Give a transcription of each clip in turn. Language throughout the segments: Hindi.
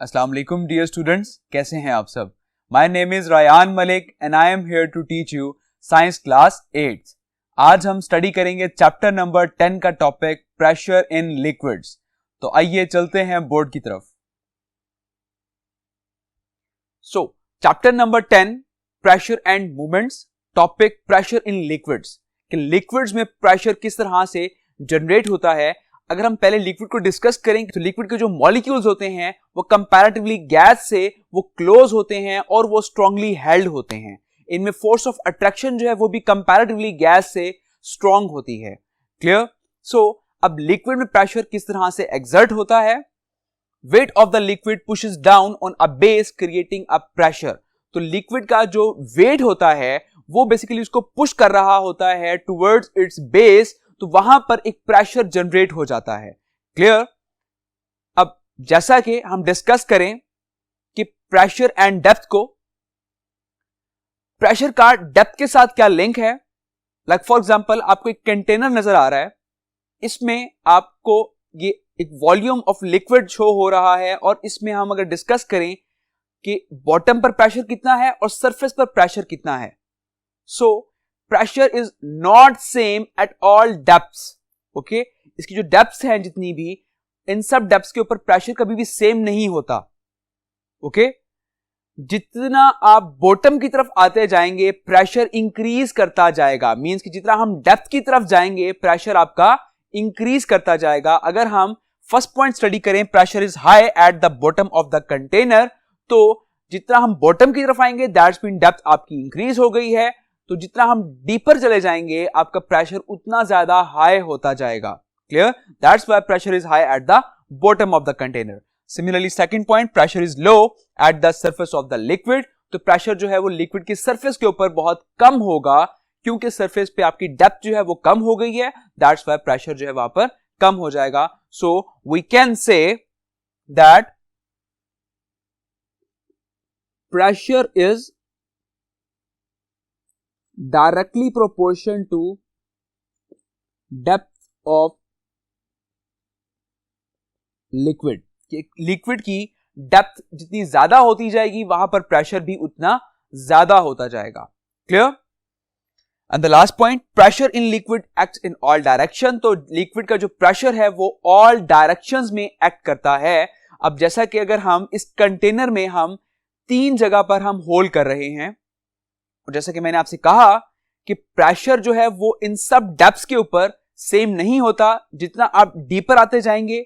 अस्सलाम वालेकुम डियर स्टूडेंट्स, कैसे हैं आप सब। My name is Rayan Malik and I am here to teach you science class 8। आज हम स्टडी करेंगे चैप्टर नंबर 10 का टॉपिक प्रेशर इन लिक्विड्स। तो आइए चलते हैं बोर्ड की तरफ। सो chapter number 10 pressure and movements, topic pressure in liquids कि लिक्विड्स में प्रेशर किस तरह से जनरेट होता है। अगर हम पहले लिक्विड को डिस्कस करें तो लिक्विड के जो मॉलिक्यूल्स होते हैं वो कंपैरेटिवली गैस से वो क्लोज होते हैं और वो स्ट्रांगली हेल्ड होते हैं। इनमें फोर्स ऑफ अट्रैक्शन जो है वो भी कंपैरेटिवली गैस से स्ट्रांग होती है। क्लियर। सो अब लिक्विड में प्रेशर किस तरह से एक्सर्ट होता है। Weight of the liquid pushes down on a base creating a pressure. तो लिक्विड का जो वेट होता है वो बेसिकली उसको पुश कर रहा होता है टुवर्ड्स इट्स बेस, तो वहां पर एक प्रेशर जनरेट हो जाता है। क्लियर। अब जैसा कि हम डिस्कस करें कि प्रेशर एंड डेप्थ को, प्रेशर का डेप्थ के साथ क्या लिंक है। लाइक फॉर एग्जांपल आपको एक कंटेनर नजर आ रहा है, इसमें आपको ये एक वॉल्यूम ऑफ लिक्विड शो हो रहा है और इसमें हम अगर डिस्कस करें कि बॉटम पर प्रेशर कितना है और सरफेस पर प्रेशर कितना है। So pressure is not same at all depths. Okay, इसकी जो डेप्थ्स हैं जितनी भी, इन सब डेप्थ्स के ऊपर प्रेशर कभी भी सेम नहीं होता। ओके, जितना आप बॉटम की तरफ आते जाएंगे प्रेशर इंक्रीज करता जाएगा। मींस कि जितना हम डेप्थ की तरफ जाएंगे प्रेशर आपका इंक्रीज करता जाएगा। अगर हम फर्स्ट पॉइंट स्टडी करें, pressure is high at the bottom of the container, तो जितना हम बॉटम की तरफ आएंगे दैट्स मीन डेप्थ आपकी इंक्रीज हो गई है। तो जितना हम डीपर चले जाएंगे आपका प्रेशर उतना ज्यादा हाई होता जाएगा। Clear. That's why pressure is high at the bottom of the container. Similarly second point, pressure is low at the surface of the liquid. तो प्रेशर जो है वो लिक्विड की सरफेस के ऊपर बहुत कम होगा क्योंकि सरफेस पे आपकी डेप्थ जो है वो कम हो गई है। दैट्स व्हाई प्रेशर जो है वहां पर कम हो जाएगा। So we can say that pressure is directly proportion to depth of liquid। Liquid की डेप्थ जितनी ज्यादा होती जाएगी वहां पर प्रेशर भी उतना ज्यादा होता जाएगा। Clear. And the last point, pressure in liquid acts in all direction. तो लिक्विड का जो प्रेशर है वो ऑल डायरेक्शंस में एक्ट करता है। अब जैसा कि अगर हम इस कंटेनर में हम 3 जगह पर हम होल्ड कर रहे हैं, और जैसा कि मैंने आपसे कहा कि प्रेशर जो है वो इन सब डेप्थ्स के ऊपर सेम नहीं होता। जितना आप डीपर आते जाएंगे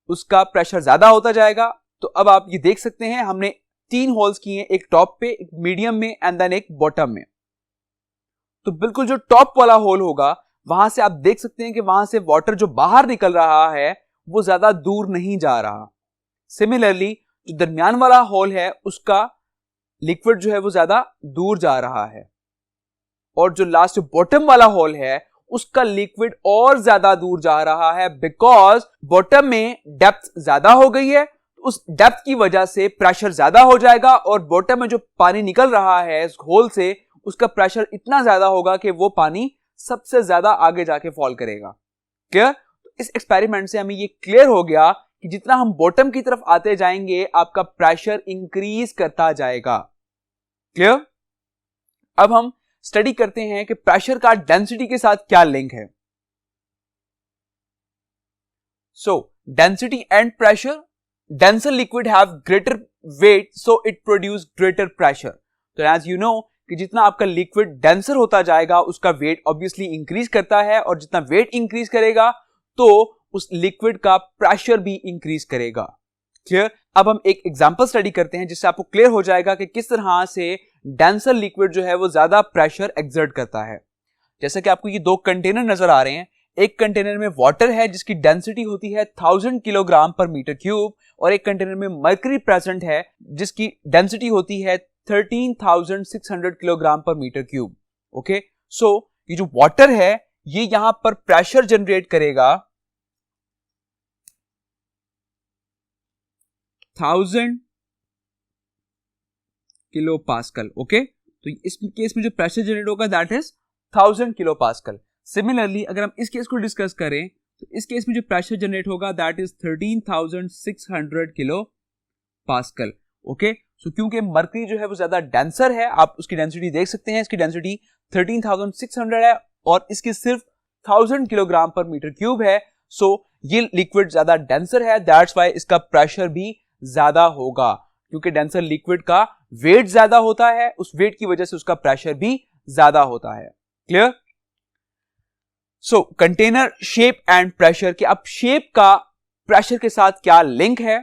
उसका प्रेशर ज्यादा होता जाएगा। तो अब आप ये देख सकते हैं हमने 3 होल्स किए हैं, एक टॉप पे, एक मीडियम में एंड देन एक बॉटम में। तो बिल्कुल जो टॉप वाला होल होगा वहां से आप देख सकते हैं कि वहां से वाटर जो बाहर निकल रहा है वो ज्यादा दूर नहीं जा रहा। सिमिलरली जो दरमियान वाला होल है उसका लिक्विड जो है वो ज्यादा दूर जा रहा है, और जो लास्ट बॉटम वाला होल है उसका लिक्विड और ज्यादा दूर जा रहा है बिकॉज बॉटम में डेप्थ ज्यादा हो गई है। उस डेप्थ की वजह से प्रेशर ज्यादा हो जाएगा और बॉटम में जो पानी निकल रहा है इस होल से उसका प्रेशर इतना ज्यादा होगा कि वो पानी सबसे ज्यादा आगे जाके फॉल करेगा। क्लियर। इस एक्सपेरिमेंट से हमें ये क्लियर हो गया कि जितना हम बॉटम की तरफ आते जाएंगे आपका प्रेशर इंक्रीज करता जाएगा। क्लियर। अब हम स्टडी करते हैं कि प्रेशर का डेंसिटी के साथ क्या लिंक है। So density and pressure, denser liquid have greater weight so it produce greater pressure. तो एज यू नो कि जितना आपका लिक्विड डेंसर होता जाएगा उसका वेट ऑब्वियसली इंक्रीज करता है, और जितना वेट इंक्रीज करेगा तो उस लिक्विड का प्रेशर भी इंक्रीज करेगा। क्लियर। अब हम एक एग्जांपल स्टडी करते हैं जिससे आपको क्लियर हो जाएगा कि किस तरह से डेंसर लिक्विड जो है वो ज्यादा प्रेशर एक्सर्ट करता है। जैसा कि आपको ये 2 कंटेनर नजर आ रहे हैं, एक कंटेनर में वाटर है जिसकी डेंसिटी होती है 1000 किलोग्राम पर मीटर क्यूब, और एक कंटेनर में मर्करी प्रेजेंट है जिसकी डेंसिटी होती है 13,600 किलोग्राम पर मीटर क्यूब। ओके, सो ये जो वाटर है ये यहां पर प्रेशर जनरेट करेगा 1000 किलो पास्कल। ओके, तो इस केस में जो प्रेशर जनरेट होगा that is 1000 kilo pascal. Similarly अगर हम इस केस को डिस्कस करें तो इस केस में जो प्रेशर जनरेट होगा that is 13,600 kilopascal. Okay, so क्योंकि मरकरी जो है वो ज्यादा डेंसर है, आप उसकी डेंसिटी देख सकते हैं, इसकी डेंसिटी 13,600 है और इसकी सिर्फ 1000 किलोग्राम पर मीटर क्यूब है। सो ये लिक्विड ज्यादा डेंसर है, दैट्स वाई इसका प्रेशर भी ज्यादा होगा, क्योंकि डेंसर लिक्विड का वेट ज्यादा होता है, उस वेट की वजह से उसका प्रेशर भी ज्यादा होता है। Clear? So container shape and pressure के अब शेप का प्रेशर के साथ क्या लिंक है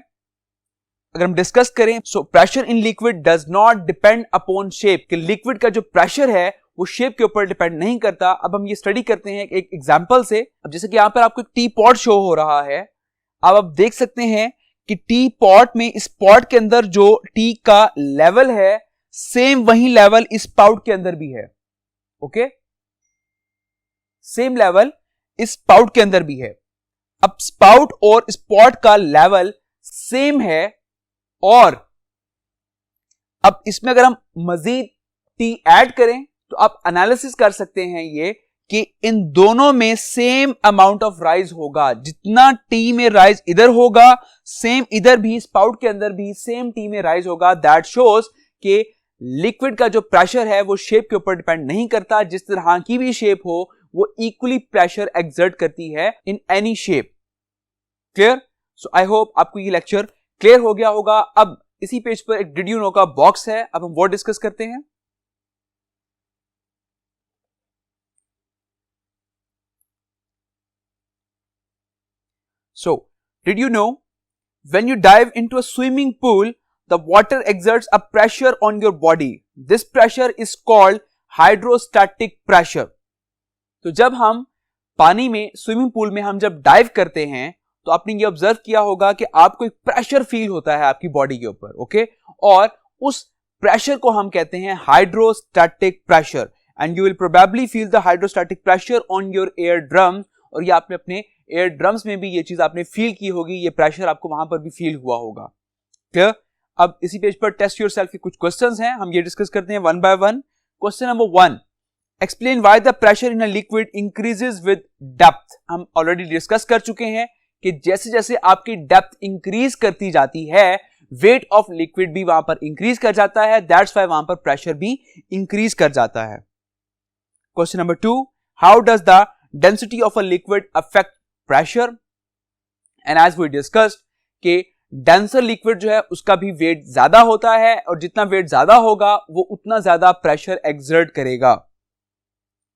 अगर हम डिस्कस करें, so pressure in liquid does not depend upon shape, कि लिक्विड का जो प्रेशर है वो शेप के ऊपर डिपेंड नहीं करता। अब हम ये स्टडी करते हैं एक एग्जांपल से। अब जैसे कि यहां पर आपको एक टी पॉट शो हो रहा है, अब आप देख सकते हैं कि टी पॉट में, इस पॉट के अंदर जो टी का लेवल है सेम वही लेवल इस पाउट के अंदर भी है। ओके, सेम लेवल इस पाउट के अंदर भी है। अब स्पाउट और स्पॉट का लेवल सेम है और अब इसमें अगर हम मजीद टी ऐड करें तो आप एनालिसिस कर सकते हैं ये कि इन दोनों में सेम अमाउंट ऑफ राइज होगा। जितना टी में राइज इधर होगा सेम इधर भी स्पाउट के अंदर भी सेम टी में राइज होगा। दैट शोज कि लिक्विड का जो प्रेशर है वो शेप के ऊपर डिपेंड नहीं करता, जिस तरह की भी शेप हो वो इक्वली प्रेशर एक्सर्ट करती है in any shape. Clear? So I hope आपको ये लेक्चर क्लियर हो गया होगा। अब इसी पेज पर एक डिड यू नो का बॉक्स है, अब हम वो डिस्कस करते हैं। So, did you know when you dive into a swimming pool, the water exerts a pressure on your body. This pressure is called hydrostatic pressure. तो जब हम पानी में, स्विमिंग पूल में हम जब डाइव करते हैं तो आपने ये ऑब्जर्व किया होगा कि आपको एक प्रेशर फील होता है आपकी बॉडी के ऊपर। ओके, और उस प्रेशर को हम कहते हैं hydrostatic pressure, and you will probably feel the hydrostatic pressure on your air drum. और ये आपने अपने एयर ड्रम्स में भी ये चीज आपने फील की होगी, ये प्रेशर आपको वहां पर भी फील हुआ होगा। क्लियर? अब इसी पेज पर टेस्ट योरसेल्फ के कुछ क्वेश्चंस हैं, हम ये डिस्कस करते हैं one by one. Question number 1, explain why the pressure in a liquid increases with depth. हम ऑलरेडी डिस्कस कर चुके हैं कि जैसे जैसे आपकी डेप्थ इंक्रीज करती जाती है वेट ऑफ लिक्विड भी वहां पर इंक्रीज कर जाता है, दैट्स व्हाई वहां पर प्रेशर भी इंक्रीज कर जाता है। Question number 2, how does the density of a liquid affect pressure? And as we discussed कि डेंसर लिक्विड जो है उसका भी वेट ज्यादा होता है और जितना वेट ज्यादा होगा वो उतना ज्यादा प्रेशर एक्सर्ट करेगा।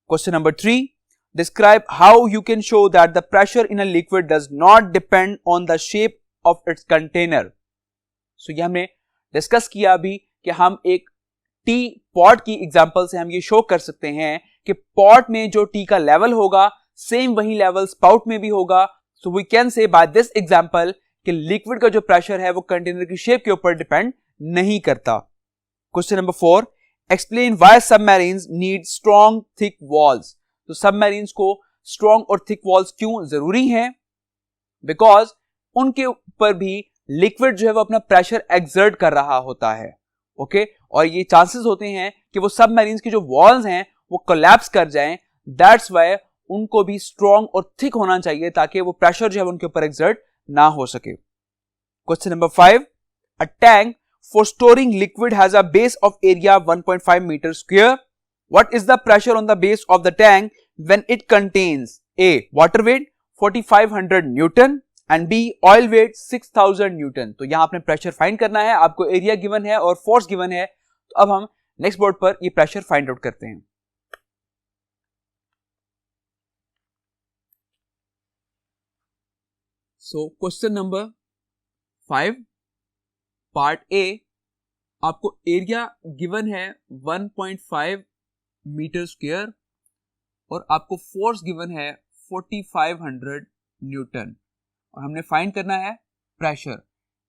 Question number 3, describe how you can show that the pressure in a liquid does not depend on the shape of its container. So ये हमने डिस्कस किया अभी कि हम एक टी पॉट की एग्जांपल से हम ये शो कर सकते हैं कि पॉट में जो टी का लेवल होगा सेम वही लेवल स्पाउट में भी होगा। So we can say by this example कि लिक्विड का जो प्रेशर है वो कंटेनर की शेप के ऊपर डिपेंड नहीं करता। Question number 4, explain why submarines need strong thick walls. तो सबमरीन्स को स्ट्रॉन्ग और थिक वॉल्स क्यों जरूरी हैं? बिकॉज उनके ऊपर भी लिक्विड जो है वो अपना प्रेशर एक्सर्ट कर रहा होता है। ओके, और ये चांसेस होते हैं कि वो सबमरीन्स की जो वॉल्स हैं वो कोलैप्स कर जाएं, दैट्स व्हाई उनको भी स्ट्रॉन्ग और थिक होना चाहिए ताकि वो प्रेशर जो है उनके ऊपर एक्सर्ट ना हो सके। Question number 5, a tank for storing liquid has a base of area 1.5 metre square. What is the pressure on the base of the tank when it contains A, water weight 4500 Newton and B, oil weight 6000 Newton. तो यहां आपने प्रेशर फाइंड करना है, आपको एरिया गिवन है और फोर्स गिवन है। तो अब हम नेक्स्ट बोर्ड पर ये प्रेशर फाइंड आउट करते हैं। So question number 5 part A, आपको एरिया गिवन है 1.5 मीटर स्क्वायर और आपको फोर्स गिवन है 4500 न्यूटन और हमने फाइंड करना है pressure.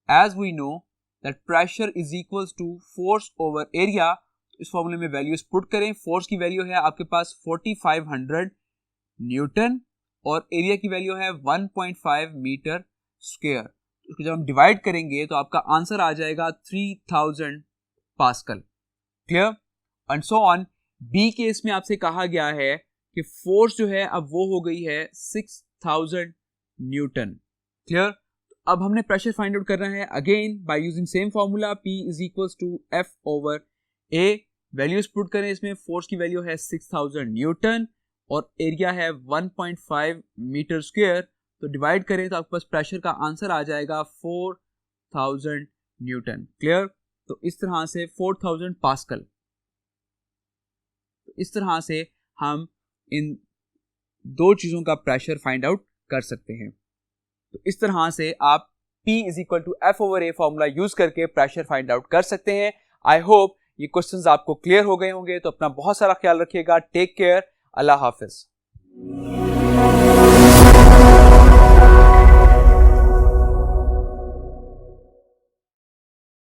As we know that pressure is equals to force over area. इस फॉर्मूले में वैल्यूज पुट करें। फोर्स की वैल्यू है आपके पास 4500 न्यूटन और एरिया की वैल्यू है 1.5 मीटर स्क्वायर। उसको जब हम डिवाइड करेंगे तो आपका आंसर आ जाएगा 3000 pascal. Clear? And so on. B case में आपसे कहा गया है कि फोर्स जो है अब वो हो गई है 6000 न्यूटन। क्लियर? अब हमने प्रेशर फाइंड आउट करना है again by using same formula P is equals to F over A। Values put करें इसमें, फोर्स की वैल्यू है 6000 न्यूटन और एरिया है 1.5 मीटर स्क्वायर, तो डिवाइड करें तो आपके पास प्रेशर का आंसर आ जाएगा 4000 न्यूटन। क्लियर? तो इस तरह से 4000 पास्कल। तो इस तरह से हम इन दो चीजों का प्रेशर फाइंड आउट कर सकते हैं। तो इस तरह से आप P is equal to F over A formula use करके प्रेशर फाइंड आउट कर सकते हैं। आई होप ये क्वेश्चंस आपको क्लियर हो गए होंगे। तो अपना बहुत सारा ख्याल रखिएगा। Take care. अल्लाह हाफिज।